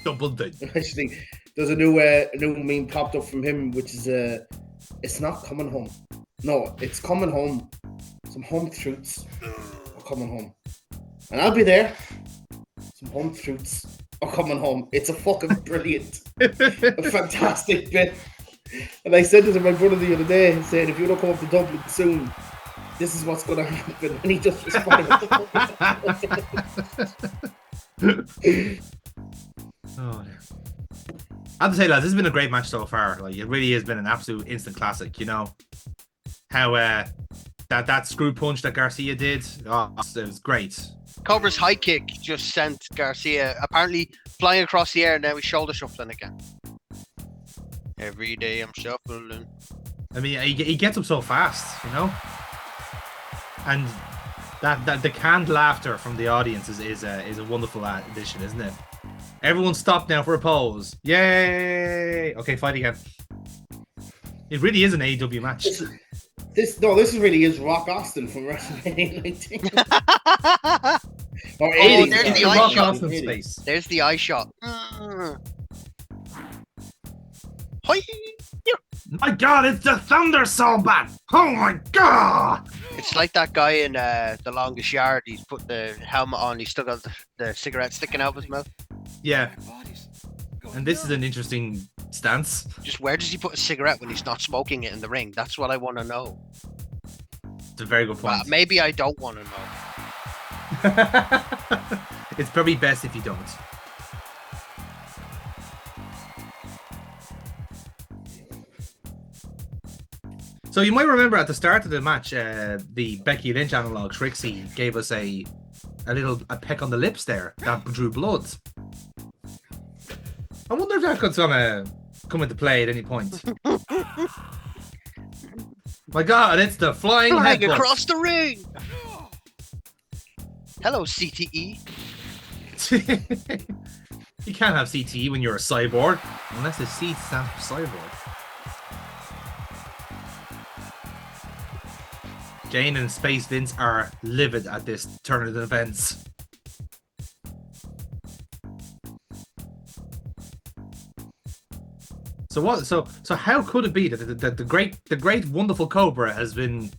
Double thing. Actually, there's a new meme popped up from him, which is it's not coming home. No, it's coming home. Some home truths are coming home, and I'll be there. Some home truths are coming home. It's a fucking brilliant, a fantastic bit. And I said this to my brother the other day, saying, if you don't come up to Dublin soon, this is what's going to happen. And he just responded. Oh, I have to say, lads, this has been a great match so far. Like, it really has been an absolute instant classic. You know how that screw punch that Garcia did. Oh, it was great. Cobra's high kick just sent Garcia apparently flying across the air, and now he's shoulder shuffling again. Every day I'm shuffling. I mean, he gets up so fast, you know, and that the canned laughter from the audience is a wonderful addition, isn't it? Everyone stop now for a pose. Yay! Okay, fight again. It really is an AEW match. This really is Rock Austin from WrestleMania 19. Or 80. There's the eye shot. Space. There's the eye shot. Hi. My God, it's the Thunder Soulbat! Oh my God! It's like that guy in The Longest Yard. He's put the helmet on. He's still got the cigarette sticking out of his mouth. Yeah. And this is an interesting stance. Just where does he put a cigarette when he's not smoking it in the ring? That's what I want to know. It's a very good point. Maybe I don't want to know. It's probably best if you don't. So you might remember at the start of the match, the Becky Lynch analog Trixie gave us a peck on the lips there that drew blood. I wonder if that could come into play at any point. My God, it's the flying headbutt across the ring. Hello, CTE. You can't have CTE when you're a cyborg, unless the C stands for cyborg. Jane and Space Vince are livid at this turn of events. So what? So how could it be that the great wonderful Cobra has been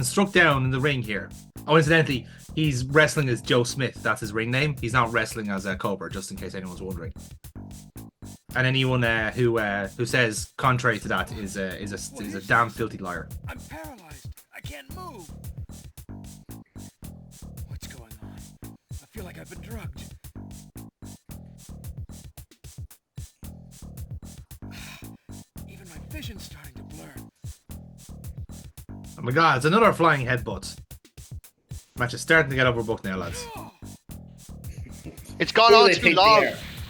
struck down in the ring here? Oh, incidentally, he's wrestling as Joe Smith. That's his ring name. He's not wrestling as a Cobra, just in case anyone's wondering. And anyone who says contrary to that is a damn filthy liar. I'm paralyzed. I can't move. What's going on? I feel like I've been drugged. Even my vision's starting to blur. Oh my God, it's another flying headbutt. Match is starting to get overbooked now, lads. It's gone on too long.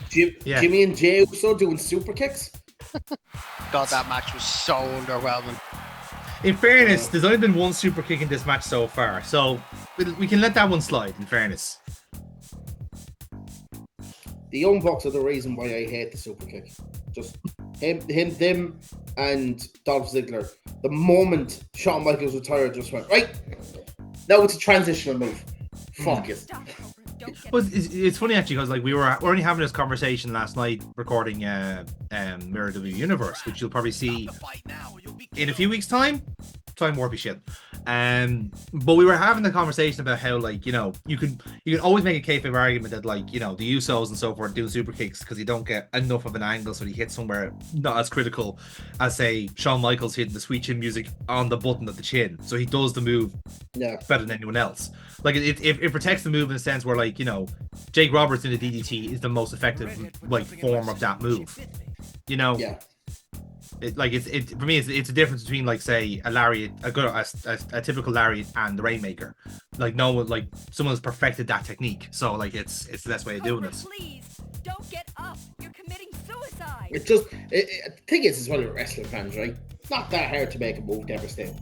Jimmy and Jay also doing super kicks. God, that match was so underwhelming. In fairness, there's only been one super kick in this match so far, so we can let that one slide, in fairness. The Young Bucks are the reason why I hate the super kick. Just them and Dolph Ziggler. The moment Shawn Michaels retired, just went, right, now it's a transitional move. Fuck it. But it's funny actually, because like we're only having this conversation last night recording Mirror W Universe, which you'll probably see in a few weeks' time. Time warpy shit. But we were having the conversation about how, like, you know, you can always make a kayfabe argument that, like, you know, the Usos and so forth doing super kicks because you don't get enough of an angle, so he hits somewhere not as critical as, say, Shawn Michaels hitting the sweet chin music on the button of the chin, so he does the move better than anyone else. Like it protects the move in a sense where, like, you know, Jake Roberts in the DDT is the most effective, like, form of that move. You know. Yeah. For me, it's a difference between, like, say, a lariat, a typical lariat, and the Rainmaker. Like, no one, like, someone's perfected that technique. So, like, it's the best way of doing this. Please don't get up. You're committing suicide. It just the thing is, as well, with wrestling fans, right? It's not that hard to make a move to ever stay.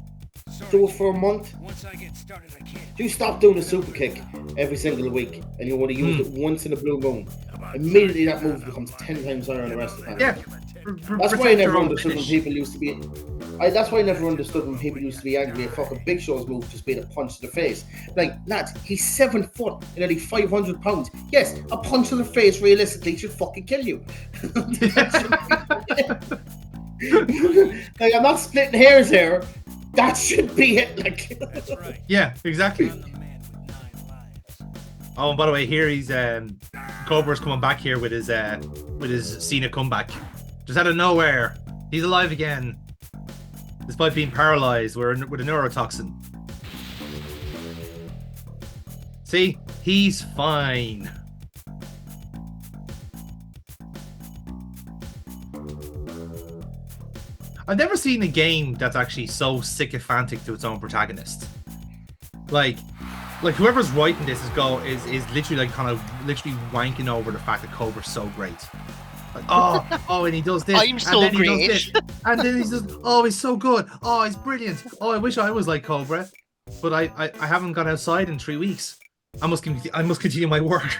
Do it for a month. Once I get started, I can't. You stop doing a super kick every single week, and you want to use it once in a blue moon. Immediately, that move becomes 10 times higher on the rest of the time. Yeah. That's why I protect your never own understood when finish. people used to be. That's why I never understood when people used to be angry at fucking Big Show's move just being a punch to the face. Like, lads, he's 7 foot and nearly 500 pounds. Yes, a punch to the face realistically should fucking kill you. Like, I'm not splitting hairs here. That should be it. Like, That's right. Yeah, exactly. I'm the man with 9 lives. Oh, and by the way, here he's Cobra's coming back here with his Cena comeback. Just out of nowhere, he's alive again, despite being paralyzed with a neurotoxin. See, he's fine. I've never seen a game that's actually so sycophantic to its own protagonist. Like whoever's writing this is literally like kind of literally wanking over the fact that Cobra's so great. Like, oh, and he does this. I'm so and then great. He does this, and then he's just, oh, he's so good. Oh, he's brilliant. Oh, I wish I was like Cobra, but I haven't gone outside in 3 weeks. I must continue my work.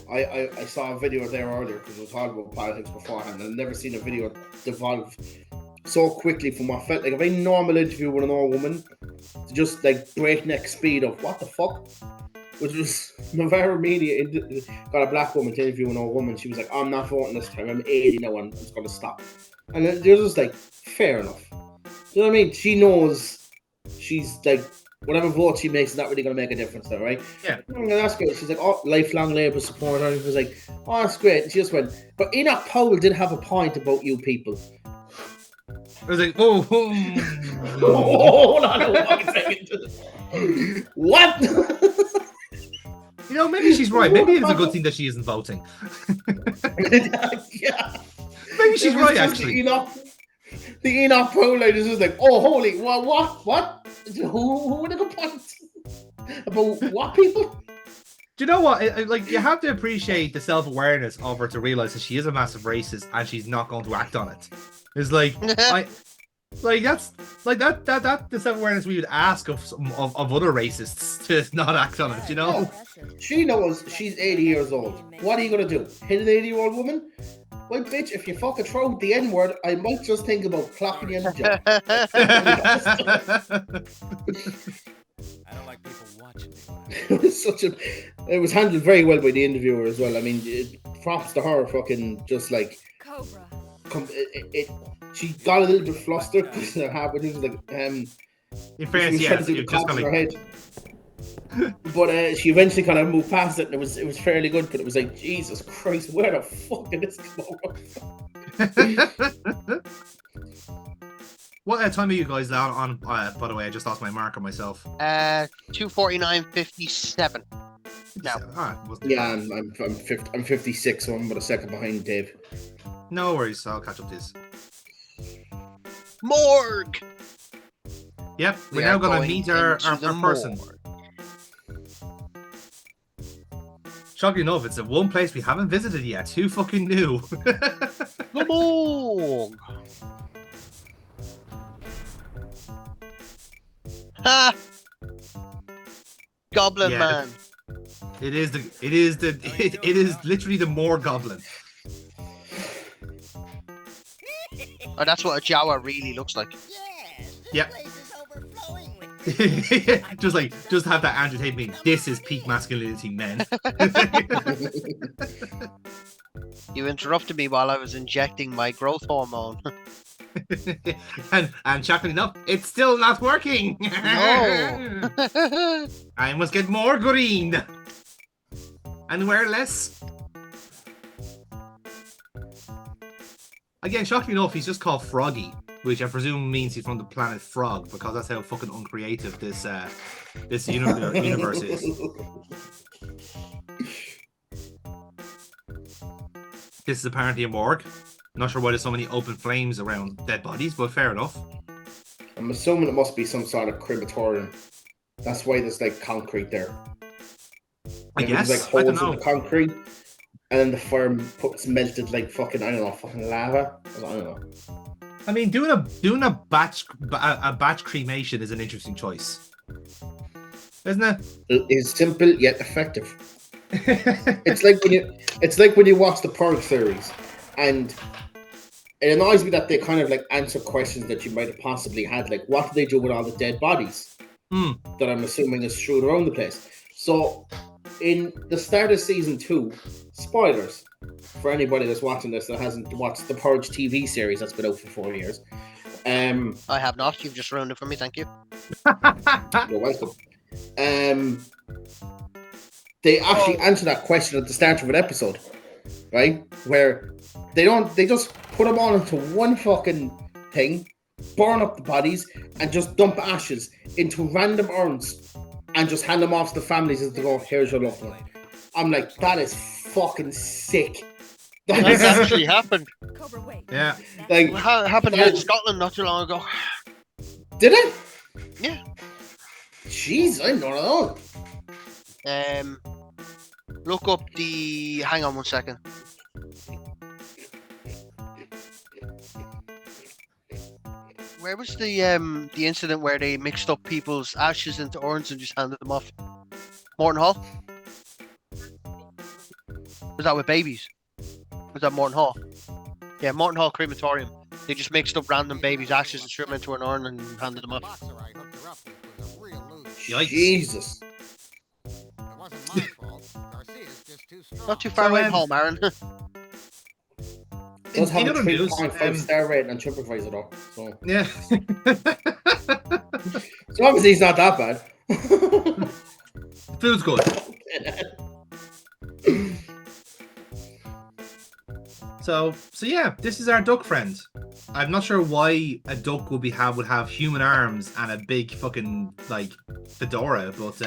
I saw a video there earlier because we were talking about politics beforehand, and I've never seen a video devolve so quickly from what felt like a very normal interview with an old woman to just like breakneck speed of what the fuck, which was Navarro Media got a black woman to interview an old woman. She was like, I'm not voting this time, I'm 80 now, I'm just going to stop. And then they're just like, fair enough. You know what I mean? She knows she's like, whatever vote she makes is not really going to make a difference there, right? Yeah. And that's great. She's like, oh, lifelong Labour supporter. And he was like, oh, that's great. And she just went, but Enoch Powell did have a point about you people. I was like, oh, Hold on a fucking second. What? you know, maybe she's right. Maybe it's a good thing that she isn't voting. Yeah. Maybe she's It was right, just actually. The Enoch Powell lady was just like, oh, holy, what? Who would have a point? About what people? Do you know what? Like, you have to appreciate the self-awareness of her to realize that she is a massive racist and she's not going to act on it. It's like, that's the self-awareness we would ask of other racists to not act on it. You know? She knows she's 80 years old. What are you gonna do? Hit an 80-year-old woman? Well, bitch, if you fucking throw out the N-word, I might just think about clocking you in the jaw. I don't like people watching me. It was it was handled very well by the interviewer as well. I mean, props to her, fucking just like Cobra. she got a little bit flustered because it happened. It was like In she fairness, was yes, trying to do you're the just claps in her kind head. But she eventually kind of moved past it, and it was fairly good. But it was like, Jesus Christ, where the fuck did this come from? What time are you guys on? By the way, I just lost my marker myself. 2:49:57. No. Wasn't Yeah, I'm 56, so I'm about a second behind Dave. No worries, I'll catch up to this. Morgue. Yep, we're We now are going to going meet our into the person. morgue. Shockingly enough, it's the one place we haven't visited yet. Who fucking knew? The morgue. Ha! Goblin Yeah. Man. It is literally the more goblin. Oh, that's what a Jawa really looks like. Yep. just have that Andrew Tate meme. This is peak masculinity, men. You interrupted me while I was injecting my growth hormone. and shockingly enough, it's still not working. No. I must get more green and wear less. Again, shockingly enough, he's just called Froggy, which I presume means he's from the planet Frog, because that's how fucking uncreative this universe is. This is apparently a morgue. Not sure why there's so many open flames around dead bodies, but fair enough. I'm assuming it must be some sort of crematorium. That's why there's like concrete there. I guess. There's like I don't holes in know. the concrete, and then the fire melted like fucking fucking lava. I don't know. I mean, doing a batch cremation is an interesting choice, isn't it? It is simple yet effective. It's like when you watch the Purge series, and it annoys me that they kind of like answer questions that you might have possibly had, like what do they do with all the dead bodies that I'm assuming is strewn around the place. So in the start of season 2, spoilers for anybody that's watching this that hasn't watched the Purge TV series that's been out for 4 years. I have not. You've just ruined it for me. Thank you. You're welcome. They actually answer that question at the start of an episode, right? Where they just put them all into one fucking thing, burn up the bodies, and just dump ashes into random urns and just hand them off to the families as they go, here's your loved one. I'm like, that is fucking sick. That's actually happened. Cobra, wait. Yeah. Like, It happened here in Scotland not too long ago. did it? Yeah. Jeez, I don't know. Look up the. Hang on one second. Where was the incident where they mixed up people's ashes into urns and just handed them off? Morton Hall? Was that with babies? Was that Morton Hall? Yeah, Morton Hall crematorium. They just mixed up random babies' ashes and threw them into an urn and handed them off. Yikes. Jesus. It wasn't my fault. Garcia's just too strong. Not too far So, away from home, Aaron. Does have In a other news, 3.5 star rating on TripAdvisor though. So Yeah. so obviously he's not that bad. Feels good. So yeah, this is our duck friend. I'm not sure why a duck would have human arms and a big fucking like fedora, but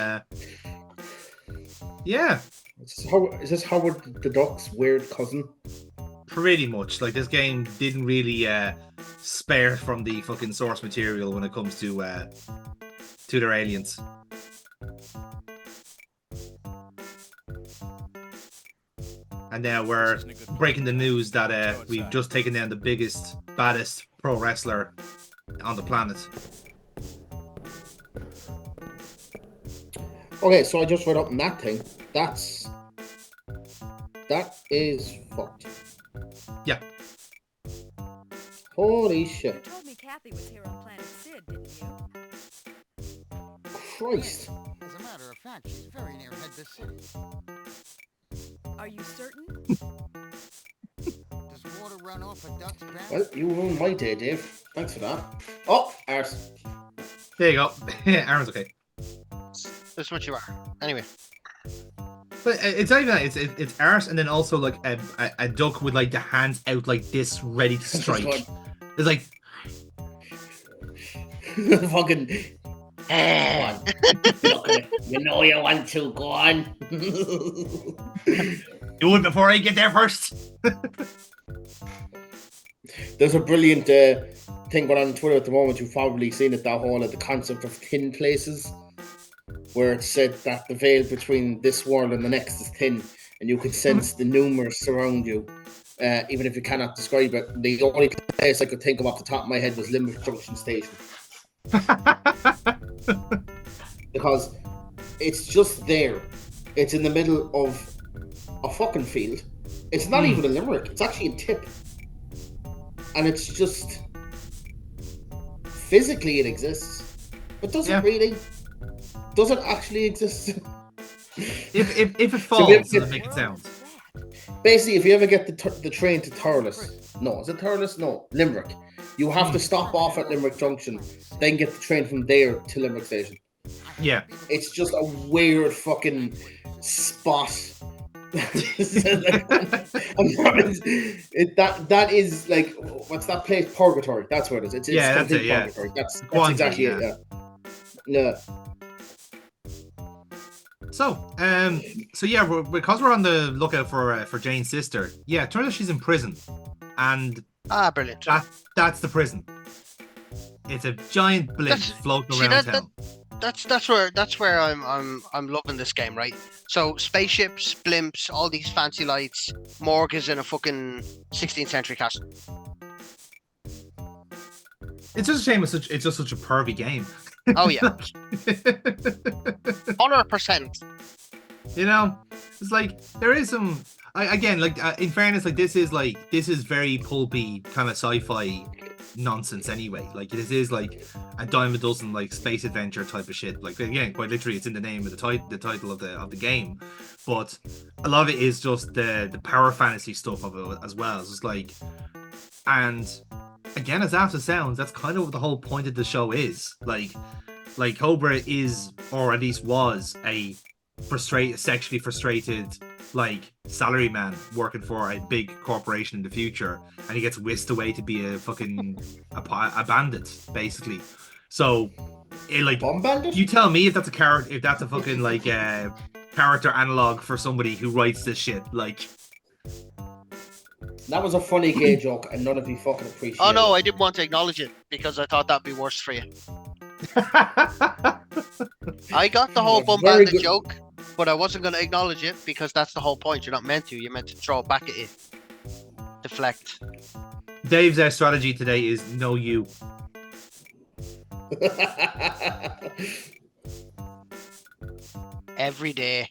yeah, Is this Howard the Duck's weird cousin? pretty much. Like this game didn't really spare from the fucking source material when it comes to their aliens. And now we're breaking the news that we've just taken down the biggest, baddest pro wrestler on the planet. Okay, so I just read up on that thing. That is fucked. Yeah. Holy You shit. told me Kathy was here on Planet Sid, didn't you? Christ. As a matter of fact, she's very near Head the City. Are you certain? Does water run off a duck's back? Well, you ruined my day, Dave. Thanks for that. Oh, arse. There you go. Aaron's okay. That's what you are. Anyway. But it's not even that. It's arse, and then also like a duck with like the hands out like this, ready to strike. It's like Fucking. Go on. Look at it. You know you want to. Go on. do it before I get there first. There's a brilliant thing going on Twitter at the moment. You've probably seen it. That whole the concept of thin places, where it's said that the veil between this world and the next is thin, and you can sense the numerous surround you, even if you cannot describe it. The only place I could think of off the top of my head was Limerick Junction Station, because it's just there. It's in the middle of a fucking field. It's not even a Limerick. It's actually a tip, and it's just physically it exists, but does it really? Does it actually exist? if it falls, it'll make it sound. Basically, if you ever get the train to Thurles, no, is it Thurles? No, Limerick. You have to stop off at Limerick Junction, then get the train from there to Limerick Station. Yeah. It's just a weird fucking spot. That is like, what's that place? Purgatory. That's what it is. It's that's it. Yeah. Purgatory. That's Quantum, exactly it. Yeah. So yeah, because we're on the lookout for Jane's sister. Yeah, it turns out she's in prison, and Brilliant. that's the prison. It's a giant blimp floating around town. That's where I'm loving this game, right? So spaceships, blimps, all these fancy lights, morgues in a fucking 16th century castle. It's just a shame it's just such a pervy game. Oh yeah, 100%. You know, It's like there is some. Again, like in fairness, like this is very pulpy kind of sci-fi nonsense anyway. Like this is like a dime a dozen like space adventure type of shit. Like again, quite literally, it's in the name of the title of the game. But a lot of it is just the power fantasy stuff of it as well. It's just like, and again, as after sounds, that's kind of what the whole point of the show is. Like Cobra is, or at least was, a sexually frustrated like salaryman working for a big corporation in the future, and he gets whisked away to be a fucking a bandit, basically. So, like, Bomb bandit? you tell me if that's a character, if that's a fucking like character analog for somebody who writes this shit. Like, That was a funny gay joke, and none of you fucking appreciate Oh no, it. I didn't want to acknowledge it because I thought that'd be worse for you. I got the whole Bum Very Bandit good. joke, but I wasn't going to acknowledge it because that's the whole point. You're not meant to. You're meant to throw it back at you. Deflect. Dave's strategy today is no you. Every day.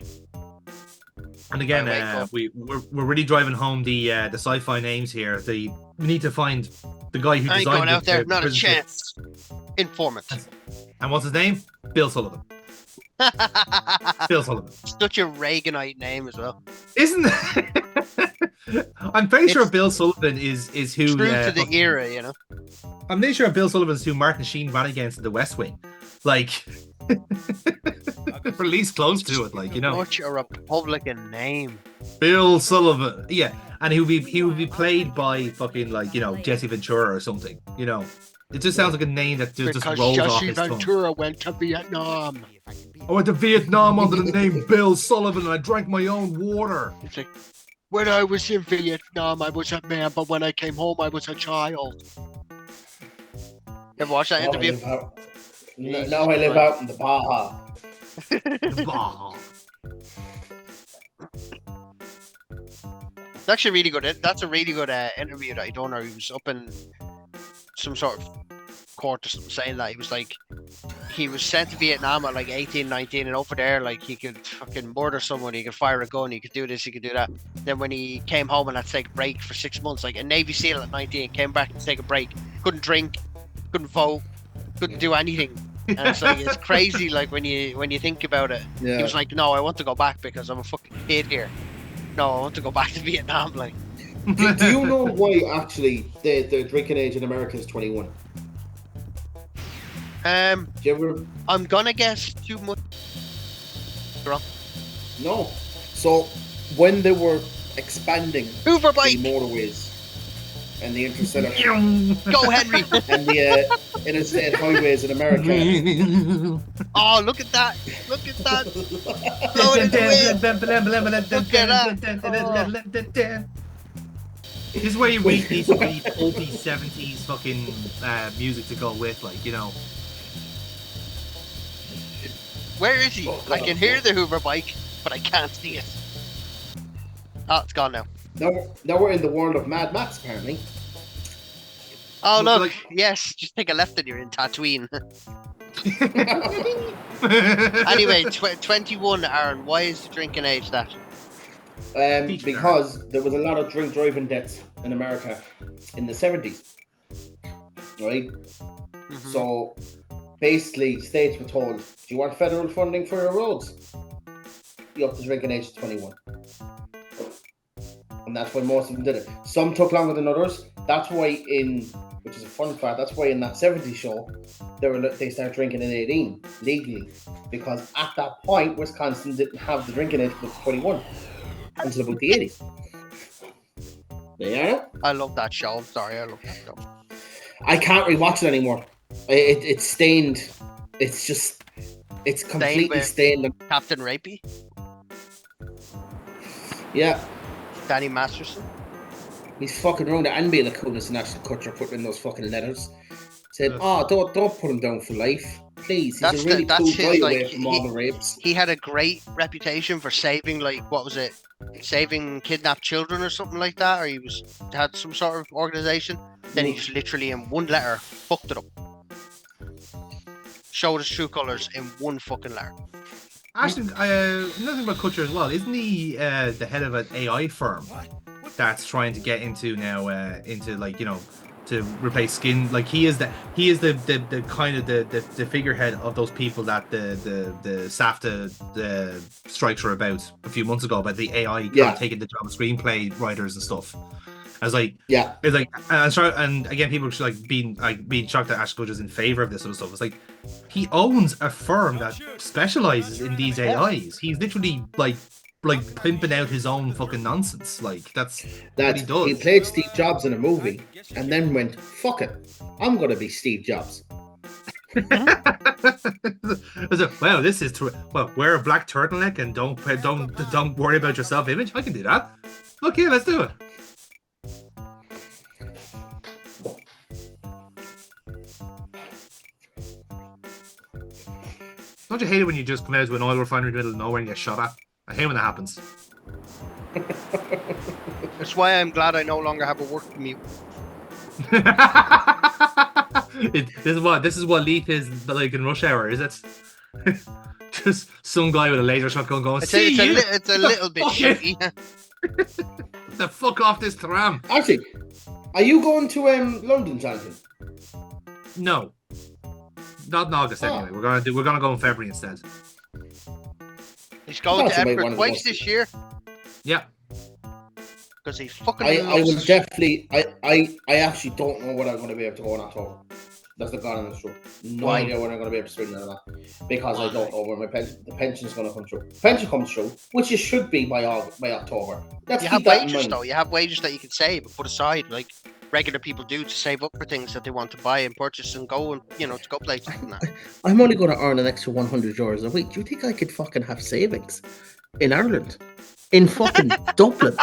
And again, I wake we're really driving home the sci-fi names here. We need to find the guy who I ain't designed going out there. the Not a prison ship. chance. Informant. And what's his name? Bill Sullivan. Bill Sullivan. Such a Reaganite name as well. Isn't it? I'm pretty sure It's Bill Sullivan is who. True to the era, you know. I'm pretty sure Bill Sullivan's who Martin Sheen ran against in The West Wing. Like, or at least close to it. Like, you know, Such a Republican name. Bill Sullivan. Yeah, and he would be played by fucking like, you know, Jesse Ventura or something. You know, it just sounds like a name that just rolls off his tongue. went to Vietnam. I went to Vietnam under the name Bill Sullivan, and I drank my own water. It's like, when I was in Vietnam, I was a man, but when I came home, I was a child. Ever watch that interview? Now I live out in the Baja. Bah. It's actually really good. That's a really good interview that I done. Or he was up in some sort of court or something saying that he was like, he was sent to Vietnam at like 18, 19, and over there, like, he could fucking murder someone, he could fire a gun, he could do this, he could do that. Then when he came home and had to take a break for 6 months, like a Navy SEAL at 19, came back to take a break, couldn't drink, couldn't vote, couldn't do anything. And it's like, it's crazy, like, when you think about it. Yeah. He was like, no, I want to go back because I'm a fucking kid here. No, I want to go back to Vietnam, like. Do you know why actually the drinking age in America is 21? Do you ever? I'm gonna guess too much. No. So when they were expanding Hoover the bike, motorways and the interstellar go Henry! and the interstate highways in America, Oh, look at that! Look at that! Blow it in the wind. This is where you wait these really pulpy 70s fucking music to go with, like, you know. Where is he? I can hear the Hoover bike, but I can't see it. Oh, it's gone now. now we're in the world of Mad Max, apparently. Oh, Looks look. like- Yes, just take a left and you're in Tatooine. Anyway, 21, Aaron. Why is the drinking age that? Because there was a lot of drink driving deaths in America in the 70s, right? Mhm. So basically, states were told, do you want federal funding for your roads? You up to drinking age of 21. And that's why most of them did it. Some took longer than others. That's why which is a fun fact, that's why in that 70s show, they started drinking at 18, legally. Because at that point, Wisconsin didn't have the drinking age of 21 until about the 80s. Yeah. I love that show. I'm sorry, I love that show. I can't rewatch it anymore. It's stained. It's completely with- stained. Captain Rapey, Yeah, Danny Masterson. he's fucking wrong. And being a coolness and Ashton Kutcher putting in those fucking letters. Said, don't put him down for life. Please, he's That's a really that's cool his, guy like, away from all the rapes. He had a great reputation for saving, like, what was it? Saving kidnapped children or something like that, or he had some sort of organization. Then he just literally in one letter fucked it up. Showed his true colours in one fucking letter. Ashton, another thing about Kutcher as well. Isn't he the head of an AI firm that's trying to get into now into like, you know, to replace skin? Like he is the kind of the figurehead of those people that the SAFTA the strikes were about a few months ago, about the AI kind of taking the job of screenplay writers and stuff. I was like, it's like, and again, people should like being shocked that Ashton Kutcher's in favor of this sort of stuff. It's like he owns a firm that specializes in these AIs. He's literally like pimping out his own fucking nonsense. Like that's what he does. He played Steve Jobs in a movie and then went, "Fuck it, I'm gonna be Steve Jobs." Wow, this is well, wear a black turtleneck and don't worry about your self-image. I can do that. Okay, let's do it. Don't you hate it when you just come out to an oil refinery in the middle of nowhere and get shot at? I hate when that happens. That's why I'm glad I no longer have a work commute. This is what Leaf is like in Rush Hour, is it? Just some guy with a laser shotgun going. It's a little bit shitty. The fuck off this tram. Actually, are you going to London, Jonathan? No. Not in August anyway. We're gonna go in February instead. He's going to Edinburgh twice this year. Yeah. Because he fucking I loves will definitely. I actually don't know what I'm going to be able to go in October. That's the God in this room. No idea when I'm going to be able to swing that. Because I don't know where the pension's going to come through. Pension comes through, which it should be by October. You have wages though. You have wages that you can save and put aside, like regular people do, to save up for things that they want to buy and purchase and go and to go places. I'm only going to earn an extra €100 a week. Do you think I could fucking have savings in Ireland? In fucking Dublin?